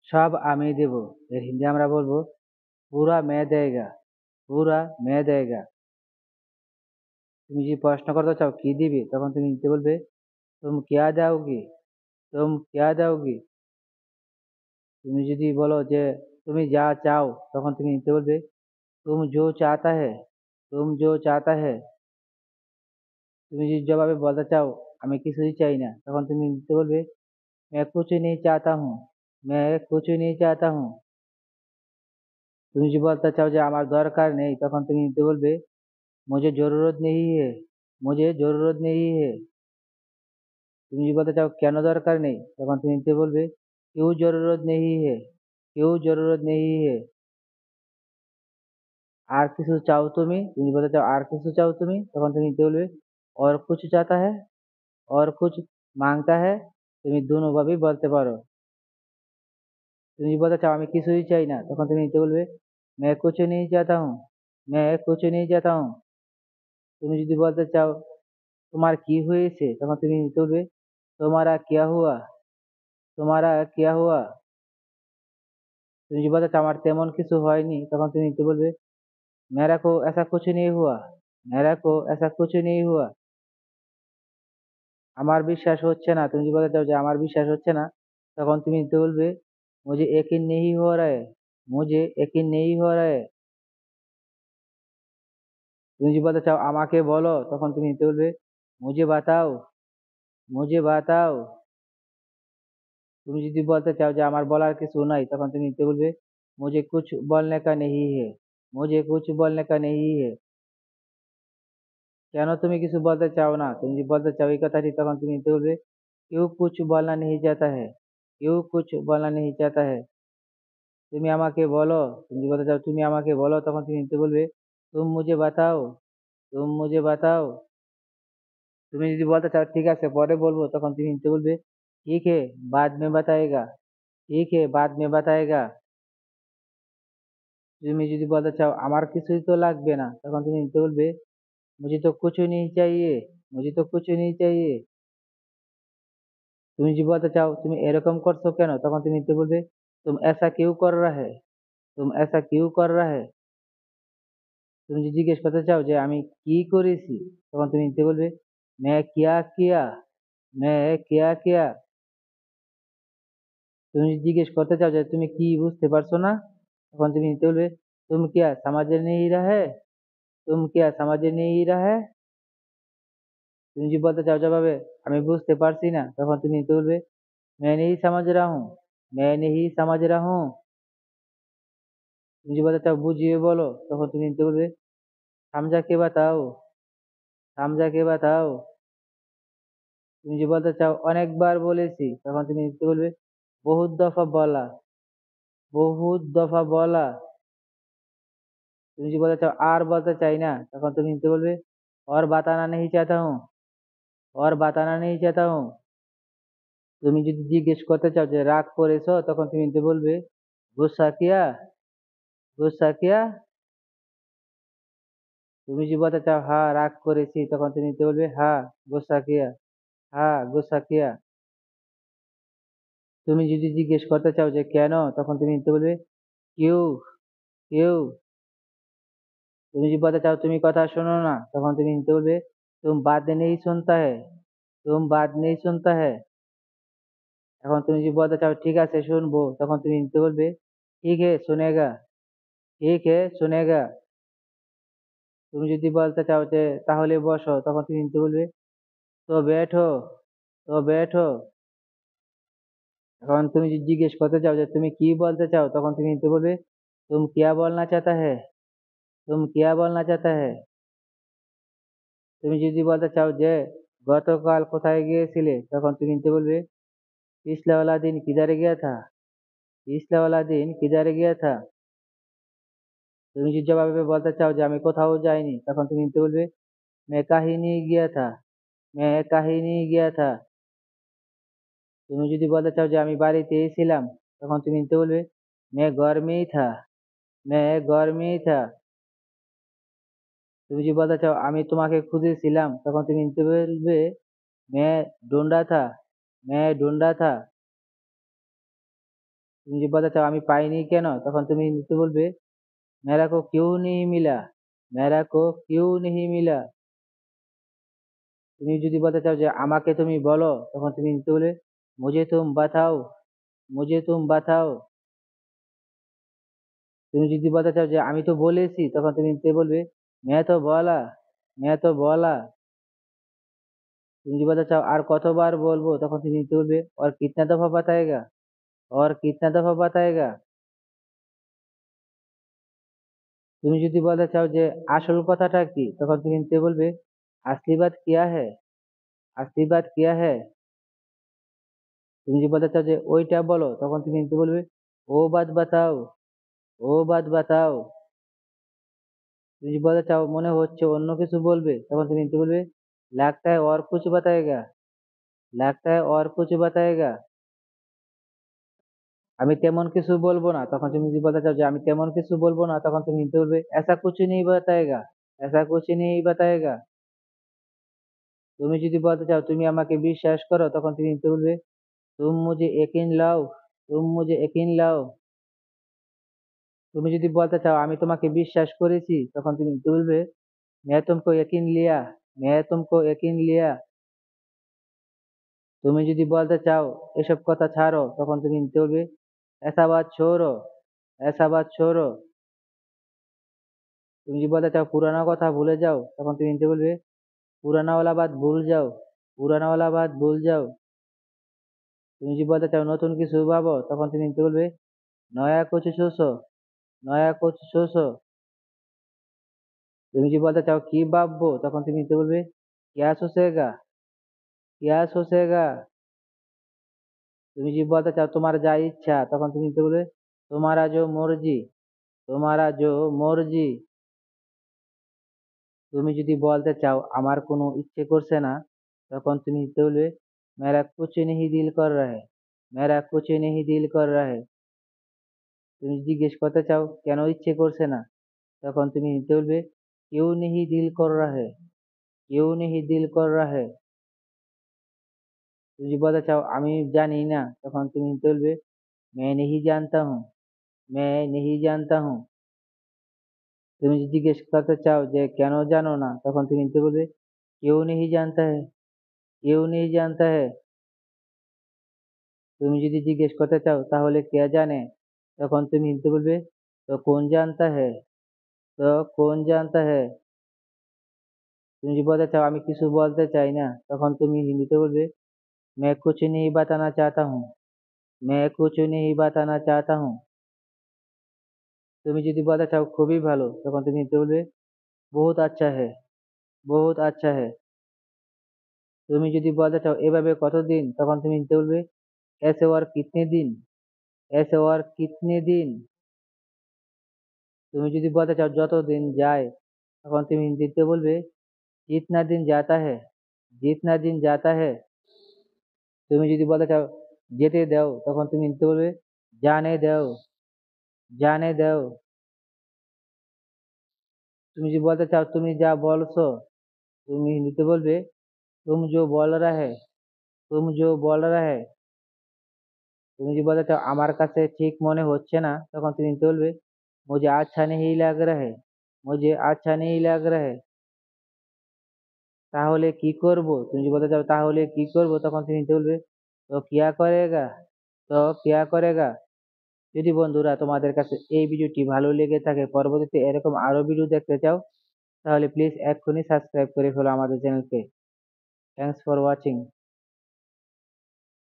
সব আমি দেব। এর হিন্দি আমরা বলবো পুরা मैं देगा, পুরা मैं देगा। তুমি যদি প্রশ্ন করতে চাও কি দিবি তখন তুমি হিন্দিতে বলবে तुम क्या दोगी, तुम क्या दोगी। তুমি যদি বলো যে তুমি যা চাও তখন তুমি হিন্দিতে বলবে तुम जो चाहता है, तुम जो चाहता है। তুমি যদি জবাবে বলতে চাও আমি কিছুই চাই না তখন তুমি হিন্দিতে বলবে मैं कुछ नहीं चाहता हूँ, मैं कुछ नहीं चाहता हूँ। তুমি যদি বলতে চাও যে আমার দরকার নেই তখন তুমি হিন্দিতে বলবে मुझे जरूरत नहीं है, मुझे जरूरत नहीं है। তুমি যদি বলতে চাও কেন দরকার নেই তখন তুমি হিন্দিতে বলবে क्यों जरूरत नहीं है, क्यों जरूरत नहीं है। আর কিছু চাও তুমি যদি বলতে চাও আর কিছু চাও তখন তুমি হিন্দিতে বলবে और कुछ चाहता है, और कुछ मांगता है। তুমি दोनों ভাবেই বলতে পারো। তুমি যদি বলতে চাও আমি কিছুই চাই না তখন তুমি হিন্দিতে বলবে मैं कुछ नहीं चाहता हूँ, मैं कुछ नहीं चाहता हूँ। তুমি যদি বলতে চাও তোমার কি হয়েছে তখন তুমি হিন্দিতে বলবে তোমারা क्या हुआ, তোমারা क्या हुआ। তুমি যদি বলতে চাও আমার তেমন কিছু হয়নি তখন তুমি হিন্দিতে বলবে मेरा को ऐसा कुछ नहीं हुआ, मेरा को ऐसा कुछ नहीं हुआ। আমার বিশ্বাস হচ্ছে না তুমি যদি বলতে চাও যে আমার বিশ্বাস হচ্ছে না তখন তুমি হিন্দিতে বলবে मुझे यकीन नहीं हो रहा है, मुझे यकीन नहीं हो रहा है। তুমি যদি বলতে চাও আমাকে বলো তখন তুমি হিন্দিতে বলবে मुझे बताओ, मुझे बताओ। তুমি যদি বলতে চাও যে আমার বলার কিছু নাই তখন তুমি হিন্দিতে বলবে मुझे कुछ बोलने का नहीं है, मुझे कुछ बोलने का नहीं है। কেন তুমি কিছু বলতে চাও না তুমি যদি বলতে চাও এই কথাটি তখন তুমি হিন্দিতে বলবে क्यों कुछ बोलना नहीं चाहता है, क्यों कुछ बोलना नहीं चाहता है। তুমি আমাকে বলো তুমি যদি বলতে চাও তুমি আমাকে বলো তখন তুমি হিন্দিতে বলবে तुम मुझे बताओ, तुम मुझे बताओ। তুমি যদি বলতে চাও ঠিক আছে পরে বলবো তখন তুমি হিন্দিতে বলবে ठीक है, बाद में बताएगा, ठीक है, बाद में बताएगा। তুমি যদি বলতে চাও আমার কিছুই তো লাগবে না তখন তুমি হিন্দিতে বলবে मुझे तो कुछ नहीं चाहिए, मुझे तो कुछ नहीं चाहिए। তুমি যদি বলতে চাও তুমি এরকম করছো কেন তখন তুমি হিন্দিতে বলবে तुम ऐसा क्यों कर रहा है, तुम ऐसा क्यों कर रहा है। তুমি যদি জিজ্ঞেস করতে চাও যে আমি কি করেছি তখন তুমি হিন্দিতে বলবে मैं क्या किया, मैं क्या किया। তুমি যদি জিজ্ঞেস করতে চাও যে তুমি কি বুঝতে পারছো না তখন তুমি হিন্দিতে বলবে तुम क्या समझ नहीं रहा है, तुम क्या समझ नहीं रहा है। তুমি যদি বলতে চাও জবাবে আমি বুঝতে পারছি না তখন তুমি হিন্দিতে বলবে मैं नहीं समझ रहा हूँ, मैं नहीं समझ रहा हूँ। তুমি যদি বলতে চাও বুঝিয়ে বলো তখন তুমি হিন্দিতে বলবে समझा के बताओ, समझा के बताओ। তুমি যদি বলতে চাও অনেকবার বলেছি তখন তুমি হিন্দিতে বলবে বহুত দফা বলা, বহুত দফা বলা। তুমি যদি বলতে চাও আর বলতে চাই না তখন তুমি হিন্দিতে বলবে और बताना नहीं चाहता हूँ, और बताना नहीं चाहता हूँ। তুমি যদি জিজ্ঞেস করতে চাও যে রাগ করেছো তখন তুমি হিন্দিতে বলবে गुस्सा किया, गुस्सा किया। তুমি যদি বলতে চাও হ্যাঁ রাগ করেছি তখন তুমি হিন্দিতে বলবে হ্যাঁ गुस्सा किया, হ্যাঁ गुस्सा किया। তুমি যদি জিজ্ঞেস করতে চাও যে কেন তখন তুমি হিন্দিতে বলবে क्यों, क्यों। তুমি যদি বলতে চাও তুমি কথা শোনো না তখন তুমি হিন্দিতে বলবে तुम बात नहीं सुनता है, तुम बात नहीं सुनता है। এখন তুমি যদি বলতে চাও ঠিক আছে শুনবো তখন তুমি হিন্দিতে বলবে ठीक है सुनेगा, ठीक है सुनेगा। তুমি যদি বলতে চাও যে তাহলে বসো তখন তুমি হিন্দিতে বলবে তো बैठो, तो बैठो। এখন তুমি যদি জিজ্ঞেস করতে চাও যে তুমি কি বলতে চাও তখন তুমি হিন্দিতে বলবে तुम क्या बोलना चाहता है, तुम क्या बोलना चाहता है। তুমি যদি বলতে চাও যে গতকাল কোথায় গিয়েছিলে তখন তুমি হিন্দিতে বলবে पिछले वाला दिन किधर गया था, पिछले वाला दिन किधर गया था। তুমি যদি জবাবে বলতে চাও যে আমি কোথাও যাইনি তখন তুমি হিন্দিতে বলবে मैं कहीं नहीं गया था, मैं कहीं नहीं गया था। তুমি যদি বলতে চাও যে আমি বাড়িতেই ছিলাম তখন তুমি হিন্দিতে বলবে मैं घर में ही था, मैं घर में ही था। তুমি যদি বলতে চাও আমি তোমাকে খুঁজেছিলাম তখন তুমি হিন্দিতে বলবে मैं ढूंढा था, मैं ढूंढा था। তুমি যদি বলতে চাও আমি পাইনি কেন, তখন তুমি নিতে বলবে मेरा को क्यों नहीं मिला, मेरा को क्यों नहीं मिला। তুমি যদি বলতে চাও যে আমাকে তুমি বলো, তখন তুমি নিতে বলবে मुझे तुम बताओ, मुझे तुम बताओ। তুমি যদি বলতে চাও যে আমি তো বলেছি, তখন তুমি নিতে বলবে मैं तो बोला, मैं तो बोला। তুমি যদি বলতে চাও আর কতবার বলবো, তখন তুমি নিতে বলবে और कितना दफा बताएगा, और कितना दफा बताएगा। তুমি যদি বলতে চাও যে আসল কথাটা কি, তখন তুমি নিতে বলবে असली बात क्या है, असली बात क्या है। তুমি যদি বলতে চাও যে ওইটা বলো, তখন তুমি নিতে বলবে ও বাত বাতাও, ও বাত বাতাও। তুমি যদি বলতে চাও মনে হচ্ছে অন্য কিছু বলবে, তখন তুমি নিতে বলবে लगता है और कुछ बताएगा, लगता है और कुछ बताएगा। আমি তেমন কিছু বলবো না, তখন তুমি যদি বলতে চাও যে আমি তেমন কিছু বলবো না, তখন তুমি নিতে বলবে ऐसा कुछ नहीं बताएगा, ऐसा कुछ नहीं बताएगा। তুমি যদি বলতে চাও তুমি আমাকে বিশ্বাস করো, তখন তুমি নিতে বলবে तुम मुझे यकीन लाओ, तुम मुझे यकीन लाओ। তুমি যদি বলতে চাও আমি তোমাকে বিশ্বাস করেছি, তখন তুমি বলবে मैं तुमको यकीन लिया, मैं तुमको यकीन लिया। তুমি যদি বলতে চাও এসব কথা ছাড়ো, তখন তুমি বলবে ऐसा बात छोड़ो, ऐसा बात छोड़ो। তুমি যদি বলতে চাও পুরানো কথা ভুলে যাও, তখন তুমি বলবে पुराना वाला बात भूल जाओ, पुराना वाला बात भूल जाओ। তুমি যদি বলতে চাও নতুন কিছু ভাবো, তখন তুমি বলবে नया कुछ सोचो, नया कुछ सोचो। তুমি যদি বলতে চাও কি ভাববো, তখন তুমি বলবে क्या सोचेगा, क्या सोचेगा। তুমি যদি বলতে চাও তোমার যা ইচ্ছা, তখন তুমি বলবে तुम्हारा जो मर्जी, तुम्हारा जो मर्जी। তুমি যদি বলতে চাও আমার কোনো ইচ্ছে করছে না, তখন তুমি বলবে मेरा कुछ नहीं दिल कर रहा है, मेरा कुछ नहीं दिल कर रहा है। তুমি জিজ্ঞেস করতে চাও কেন ইচ্ছে করছে না, তখন তুমি বলবে क्यों नहीं दिल कर रहा है, क्यों नहीं दिल कर रहा है। তুমি যদি বলতে চাও আমি জানি না, তখন তুমি বলবে मैं नहीं जानता हूँ, मैं नहीं जानता हूँ। তুমি যদি জিজ্ঞেস করতে চাও যে কেন জানো না, তখন তুমি বলবে क्यों नहीं जानता है, क्यों नहीं जानता है। তুমি যদি জিজ্ঞেস করতে চাও তাহলে কে জানে, তখন তুমি বলবে তো कौन जानता है, তো कौन जानता है। তুমি যদি বলতে চাও আমি কিছু বলতে চাই না, তখন তুমি হিন্দিতে বলবে मैं कुछ नहीं बताना चाहता हूँ, मैं कुछ नहीं बताना चाहता हूँ। তুমি যদি বলতে চাও খুবই ভালো, তখন তুমি বলবে बहुत अच्छा है, बहुत अच्छा है। তুমি যদি বলতে চাও এভাবে কতদিন, তখন তুমি বলবে ऐसे और कितने दिन, ऐसे और कितने दिन। তুমি যদি বলতে চাও যত দিন যায়, তখন তুমি হিন্দিতে বলবে जितना दिन जाता है, जितना दिन जाता है। তুমি যদি বলতে চাও যেতে দাও, তখন তুমি হিন্দিতে বলবে जाने दो, जाने दो। তুমি যদি বলতে চাও তুমি যা বলছো, তুমি হিন্দিতে বলবে तुम जो बोल रहा है, तुम जो बोल रहा है। তুমি যদি বলতে চাও আমার কাছে ঠিক মনে হচ্ছে না, তখন তুমি বলবে मुझे अच्छा नहीं लग रहा है, मुझे अच्छा नहीं लग रहा है। তাহলে কি করব, তুমি যদি বলতে চাও তাহলে কি করব, তখন তুমি বলবে তো কিয়া করেগা, তো কিয়া করেগা। যদি বন্ধুরা তোমাদের কাছে এই ভিডিওটি ভালো লেগে থাকে, পরবর্তীতে এরকম আরো ভিডিও দেখতে চাও, তাহলে প্লিজ এক্ষুনি সাবস্ক্রাইব করে ফেলো আমাদের চ্যানেলকে। Thanks for watching.